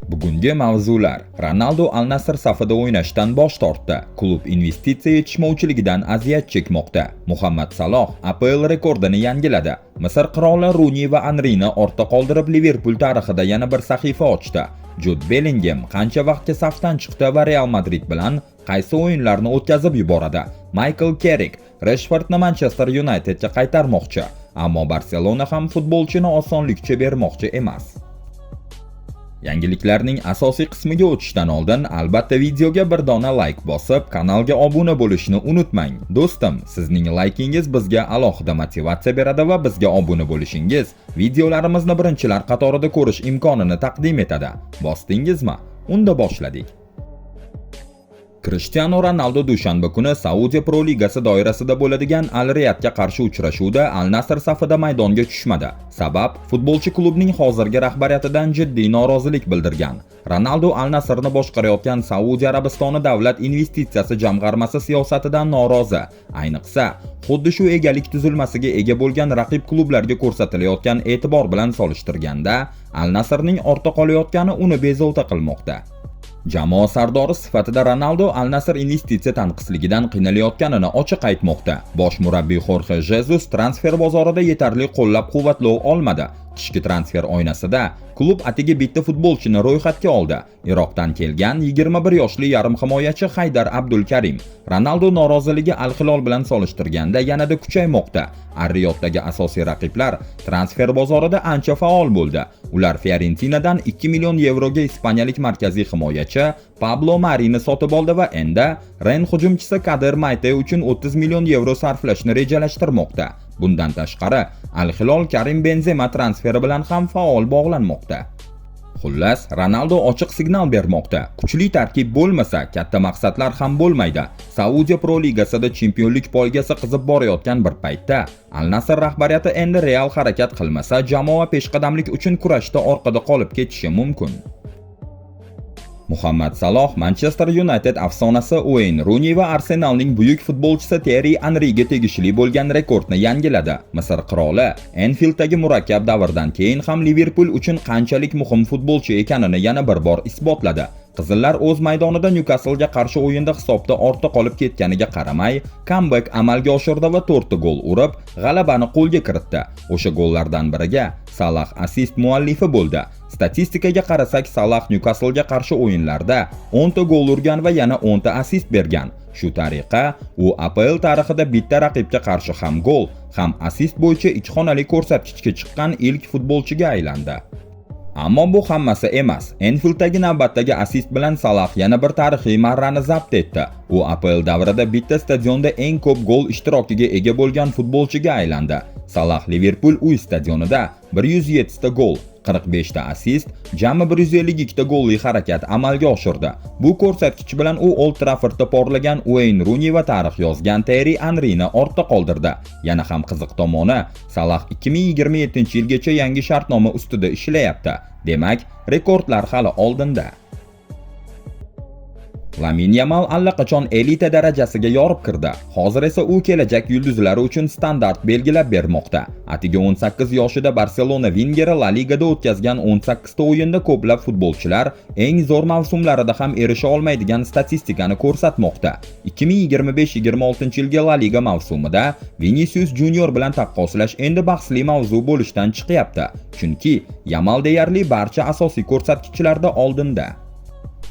Bugungi mavzular: Ronaldo Al-Nassr safida o'ynashdan bosh tortdi. Klub investitsiya yetishmovchiligidan aziyat chekmoqda. Muhammad Saloh APL rekordini yangiladi. Misr qiroli Runi va Anrini ortda qoldirib Liverpool tarixida yana bir sahifa ochdi. Jude Bellingham qancha vaqtga safdan chiqdi va Real Madrid bilan qaysi o'yinlarni o'tkazib yuboradi? Michael Carrick Rashfordni Manchester Unitedga qaytarmoqchi, ammo Barselona ham futbolchini osonlikcha bermoqchi emas. Yangiliklarning asosiy qismiga o'tishdan oldin albatta videoga bir dona like bosib, kanalga obuna bo'lishni unutmang. Do'stim, sizning laykingiz bizga alohida motivatsiya beradi va bizga obuna bo'lishingiz videolarimizni birinchilar qatorida ko'rish imkonini taqdim etadi. Bosdingizmi? Unda boshladik. Cristiano Ronaldo dushanba kuni Saudiya Pro Ligasi doirasida bo'ladigan Al-Riyadga qarshi uchrashuvda Al-Nassr safida maydonga tushmadi. Sabab, futbolchi klubning hozirgi rahbariyatidan jiddiy norozilik bildirgan. Ronaldo Al-Nassrni boshqarayotgan Saudiya Arabistoni davlat investitsiyasi jamg'armasi siyosatidan norozi. Ayniqsa, xuddi shu egalik tuzilmasiga ega bo'lgan raqib klublarga ko'rsatilayotgan e'tibor bilan solishtirganda, Al-Nassrning ortda qolayotgani uni bezovta qilmoqda. Jamoa sardori sifatida Ronaldo Al-Nassr investitsiya tanqisligidan qiynalayotganini ochiq aytmoqda. Bosh murabbiy Jorge Jesus transfer bozorida yetarli qo'llab-quvvatlov olmadi. Qishki transfer oynasida klub atigi bitta futbolchini ro'yxatga oldi. Iroqdan kelgan 21 yoshli yarim himoyachi Haydar Abdulkarim. Ronaldo noroziligi Al-Hilol bilan solishtirganda yanada kuchaymoqda. Ar-Riyoddagi asosiy raqiblar transfer bozorida ancha faol bo'ldi. Ular Fiorentinadan 2 million yevroga ispaniyalik markaziy himoyachi Pablo Marini sotib oldi va endi Ren hujumchisi Kader Mayte uchun 30 million yevro sarflashni rejalashtirmoqda. Bundan tashqari, Al-Hilol Karim Benzema transferi bilan ham faol bog'lanmoqda. Xullas, Ronaldo ochiq signal bermoqda. Kuchli tarkib bo'lmasa, katta maqsadlar ham bo'lmaydi. Saudiya Pro Ligasida chempionlik poygasi qizib borayotgan bir paytda Al-Nassr rahbariyati endi real harakat qilmasa, jamoa peshqadamlik uchun kurashda orqada qolib ketishi mumkin. Muhammad Saloh Manchester United afsonasi Wayne Rooney va Arsenalning buyuk futbolchisi Thierry Henryga tegishli bo'lgan rekordni yangiladi. Misr qiroli Anfielddagi murakkab davrdan keyin ham Liverpool uchun qanchalik muhim futbolchi ekanini yana bir bor isbotladi. Qizillar o'z maydonida Newcastle-ga qarshi o'yinda hisobda ortda qolib ketganiga qaramay, comeback amalga oshirdi va 4 ta gol urib, g'alabani qo'lga kiritdi. O'sha gollardan biriga Salah assist muallifi bo'ldi. Statistikaga qarasak, Salah Newcastle-ga qarshi o'yinlarda 10 ta gol urgan va yana 10 ta assist bergan. Shu tariqa, u APL tarixida bitta raqibga qarshi ham gol, ham assist bo'yicha ikki xonali ko'rsatkichga chiqqan ilk futbolchiga aylandi. Ammo bu hammasi emas. Anfielddagi navbatdagi assist bilan Salah yana bir tarixiy marrani zabt etdi. U APL davrida bitta stadionda eng ko'p gol ishtirokiga ega bo'lgan futbolchiga aylandi. Salah Liverpool uy stadionida 107 ta gol, 45 ta assist, jami 152 ta golli harakat amalga oshirdi. Bu ko'rsatkich bilan u Old Traffordda porlagan Wayne Rooney va tarix yozgan Thierry Henryni ortda qoldirdi. Yana ham qiziq tomoni, Salah 2027-yilgacha yangi shartnoma ustida ishlayapti. Demak, rekordlar hali oldinda. Lamine Yamal allaqachon elita darajasiga yorib kirdi. Hozir esa u kelajak yulduzlari uchun standart belgilab bermoqda. Atigi 18 yoshida Barselona vingeri La Ligada o'tkazgan 18 ta o'yinda ko'plab futbolchilar eng zo'r mavsumlarida ham erisha olmaydigan statistikani ko'rsatmoqda. 2025-26-yilgi La Liga mavsumida Vinicius Junior bilan taqqoslash endi bahsli mavzu bo'lishdan chiqyapti. Chunki Yamal deyarli barcha asosiy ko'rsatkichlarda oldinda.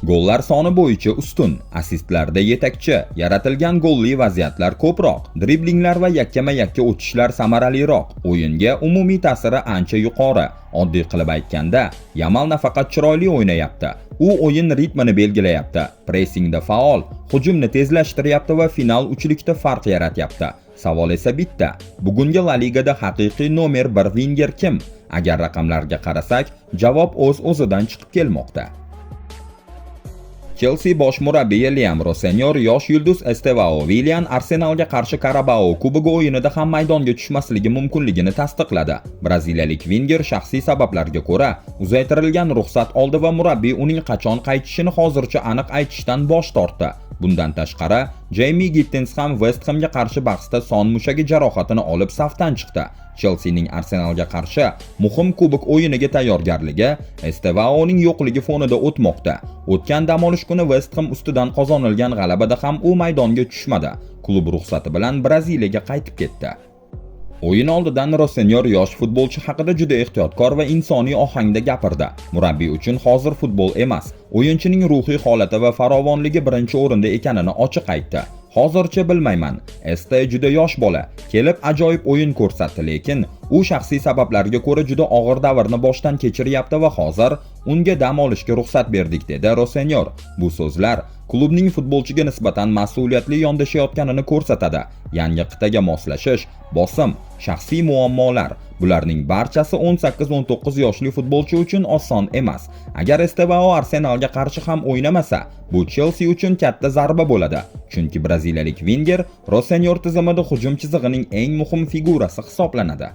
Gollar soni bo'yicha ustun, assistlarda yetakchi, yaratilgan golli vaziyatlar ko'proq, driblinglar va yakkama-yakka o'tishlar samaraliroq, o'yinga umumiy ta'siri ancha yuqori. Oddiy qilib aytganda, Yamal nafaqat chiroyli o'ynayapti, u o'yin ritmini belgilayapti, pressingda faol, hujumni tezlashtiryapti va final uchlikda farq yaratyapti. Savol esa bitta: bugungi La Ligada haqiqiy nomer 1 vinger kim? Agar raqamlarga qarasak, javob o'z-o'zidan chiqib kelmoqda. Chelsea bosh murabbiyi Liam Rossenior yosh yulduz Estevao Willian Arsenalga qarshi Karabao Kubogi o'yinida ham maydonga tushmasligi mumkinligini tasdiqladi. Braziliyalik vinger shaxsiy sabablarga ko'ra uzaytirilgan ruxsat oldi va murabbiy uning qachon qaytishini hozircha aniq aytishdan bosh tortdi. Bundan tashqari, Jamie Gittins ham West Hamga qarshi bahsda son mushagi jarohatini olib safdan chiqdi. Chelseaning Arsenalga qarshi muhim kubok o'yiniga tayyorgarligi Estevaoning yo'qligi fonida o'tmoqda. O'tgan dam olish kuni West Ham ustidan qozonilgan g'alabada ham u maydonga tushmadi. Klub ruxsati bilan Braziliyaga qaytib ketdi. O'yin oldidan Rosenyor yosh futbolchi haqida juda ehtiyotkor va insoniy ohangda gapirdi. Murabbiy uchun hozir futbol emas, o'yinchining ruhiy holati va farovonligi birinchi o'rinda ekanini ochiq aytdi. Hozircha bilmayman. Este juda yosh bola, kelib ajoyib o'yin ko'rsatdi, lekin u shaxsiy sabablarga ko'ra juda og'ir davrni boshdan kechiryapti va hozir unga dam olishga ruxsat berdik, dedi Rosenyor. Bu so'zlar klubning futbolchiga nisbatan mas'uliyatli yondashayotganini ko'rsatadi. Yangi qitaga moslashish, bosim, shaxsiy muammolar, bularning barchasi 18-19 yoshli futbolchi uchun oson emas. Agar Estevao Arsenalga qarshi ham o'ynamasa, bu Chelsea uchun katta zarba bo'ladi. Chunki braziliyalik Wenger Rosenyor tizimida hujum chizig'ining eng muhim figurasi hisoblanadi.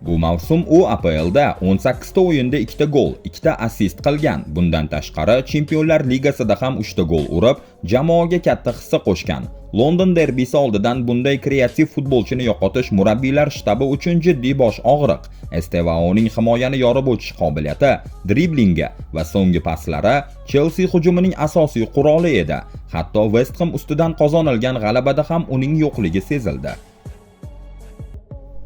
Bu mavsum u APLda 18 ta o'yinda 2 ta gol, 2 ta assist qilgan. Bundan tashqari, Chempionlar Ligasida ham 3 ta gol urib, jamoaga katta hissa qo'shgan. London derbisi oldidan bunday kreativ futbolchini yo'qotish murabbiylar shtabi uchun jiddiy bosh og'riq. Estevaoning himoyani yorib o'tish qobiliyati, driblingi va so'nggi paslari Chelsea hujumining asosiy quroli edi. Hatto West Ham ustidan qozonilgan g'alabada ham uning yo'qligi sezildi.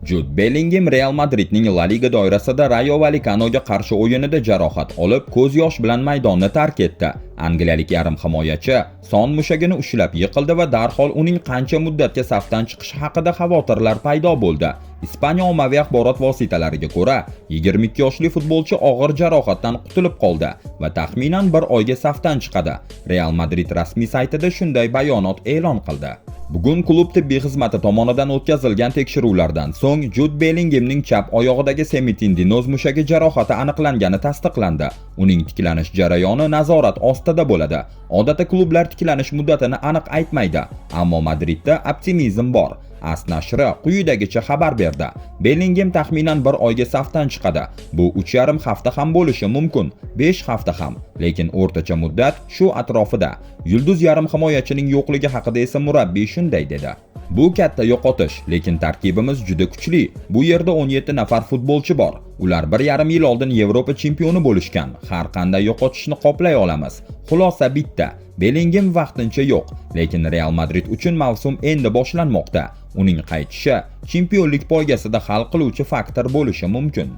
Jude Bellingham Real Madridning La Liga doirasida Rayo Vallecanoga qarshi o'yinida jarohat olib, ko'z yosh bilan maydonni tark etdi. Angliyalik yarim himoyachi son mushagini ushlab yiqildi va darhol uning qancha muddatga safdan chiqishi haqida xavotirlar paydo bo'ldi. Ispaniya ommaviy axborot vositalariga ko'ra, 22 yoshli futbolchi og'ir jarohatdan qutulib qoldi va taxminan 1 oyga safdan chiqadi. Real Madrid rasmiy saytida shunday bayonot e'lon qildi. Bugun klub tibbiy xizmati tomonidan o'tkazilgan tekshiruvlardan so'ng Jude Bellinghamning chap oyog'idagi semitendinoz mushagi jarohati aniqlangani tasdiqlandi. Uning tiklanish jarayoni nazorat ostida bo'ladi. Odatda klublar tiklanish muddatini aniq aytmaydi, ammo Madridda optimizm bor. AS nashri quyidagicha xabar berdi. Bellingham taxminan 1 oyga safdan chiqadi. Bu 3,5 hafta ham bo'lishi mumkin, 5 hafta ham, lekin o'rtacha muddat shu atrofida. Yulduz yarim himoyachining yo'qligi haqida esa murabbiy shunday dedi: Bu katta yo'qotish, lekin tarkibimiz juda kuchli. Bu yerda 17 nafar futbolchi bor. Ular 1,5 yil oldin Yevropa chempioni bo'lishgan. Har qanday yo'qotishni qoplay olamiz. Xulosa bitta: Bellingham vaqtincha yo'q, lekin Real Madrid uchun mavsum endi boshlanmoqda. Uning qaytishi chempionlik poygasida hal qiluvchi faktor bo'lishi mumkin.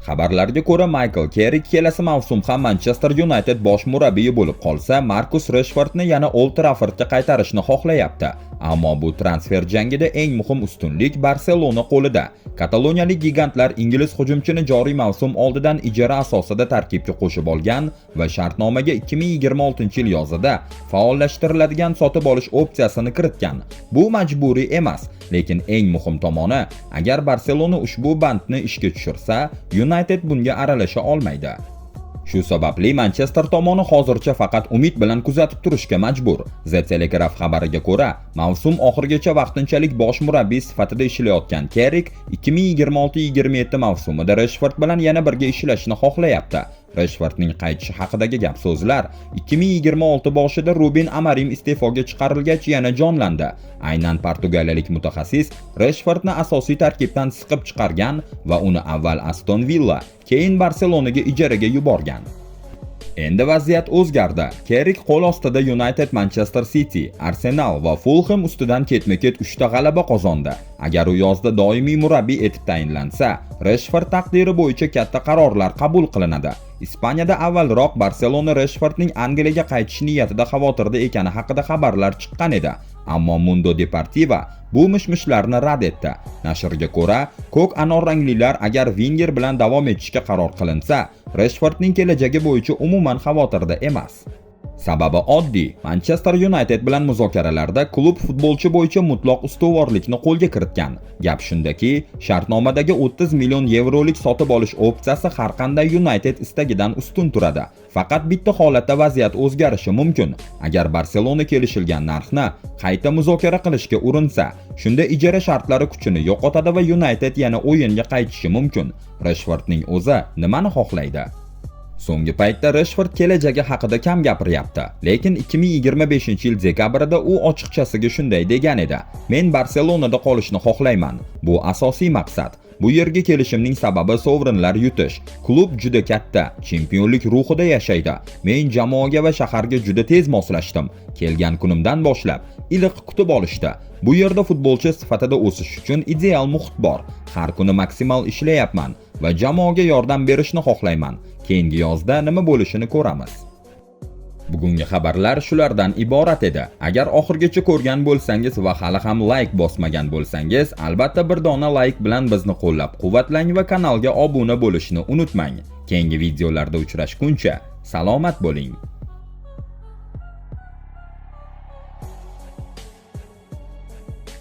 Xabarlarga ko'ra, Michael Carrick kelasi mavsum ham Manchester United bosh murabbiyi bo'lib qolsa, Marcus Rashfordni yana Old Traffordga qaytarishni xohlayapti. Ammo bu transfer jangida eng muhim ustunlik Barselona qo'lida. Kataloniyalik gigantlar ingliz hujumchini joriy mavsum oldidan ijara asosida tarkibga qo'shib olgan va shartnomaga 2026-yil yozida faollashtiriladigan sotib olish opsiyasini kiritgan. Bu majburiy emas, lekin eng muhim tomoni, agar Barselona ushbu bandni ishga tushirsa, United bunga aralasha olmaydi. Shu sababli Manchester tomoni hozircha faqat umid bilan kuzatib turishga majbur. The Telegraph xabariga ko'ra, mavsum oxirigacha vaqtinchalik bosh murabbiy sifatida ishlayotgan Carrick 2026-27 mavsumida Rashford bilan yana birga ishlashni xohlayapti. Rashfordning qaytishi haqidagi gap so'zlar 2026 boshida Ruben Amorim iste'foga chiqarilgach yana jonlandi. Aynan portugaliyalik mutaxassis Rashfordni asosiy tarkibdan siqib chiqargan va uni avval Aston Villa, keyin Barselonaga ijaraga yuborgan. Endi vaziyat o'zgardi. Carrick qo'l ostida United, Manchester City, Arsenal va Fulham ustidan ketma-ket 3 ta g'alaba qozondi. Agar u yozda doimiy murabbiy etib tayinlansa, Rashford taqdiri bo'yicha katta qarorlar qabul qilinadi. Ispaniyada avvalroq Barselona Rashfordning Angliyaga qaytish niyatida xavotirda ekani haqida xabarlar chiqqan edi. Ammo Mundo Deportivo bu mishmishlarni rad etdi. Nashrga ko'ra, ko'k anor ranglilar agar Wenger bilan davom etishga qaror qilinsa, Rashfordning kelajagi bo'yicha umuman xavotirda emas. Sababi oddiy. Manchester United bilan muzokaralarda klub futbolchi bo'yicha mutlaq ustuvorlikni qo'lga kiritgan. Gap shundaki, shartnomadagi 30 million yevrolik sotib olish opsiyasi har qanday United istagidan ustun turadi. Faqat bitta holatda vaziyat o'zgarishi mumkin. Agar Barselona kelishilgan narxni qayta muzokara qilishga urinsa, shunda ijara shartlari kuchini yo'qotadi va United yana o'yinga qaytishi mumkin. Rashfordning o'zi nimani xohlaydi? So'nggi paytda Rashford kelajagi haqida kam gapiryapti, lekin 2025-yil dekabrida u ochiqchasiga shunday degan edi: "Men Barselonada qolishni xohlayman. Bu asosiy maqsad. Bu yerga kelishimning sababi sovrinlar yutish. Klub juda katta, chempionlik ruhida yashaydi. Men jamoaga va shaharga juda tez moslashdim. Kelgan kunimdan boshlab iliq kutib olishdi. Bu yerda futbolchi sifatida o'sish uchun ideal muhit bor. Har kuni maksimal ishlayapman va jamoaga yordam berishni xohlayman. Keyingi yozda nima bo'lishini ko'ramiz." Bugungi xabarlar shulardan iborat edi. Agar oxirgacha ko'rgan bo'lsangiz va hali ham like bosmagan bo'lsangiz, albatta bir dona like bilan bizni qo'llab-quvvatlang va kanalga obuna bo'lishni unutmang. Keyingi videolarda uchrashguncha salomat bo'ling.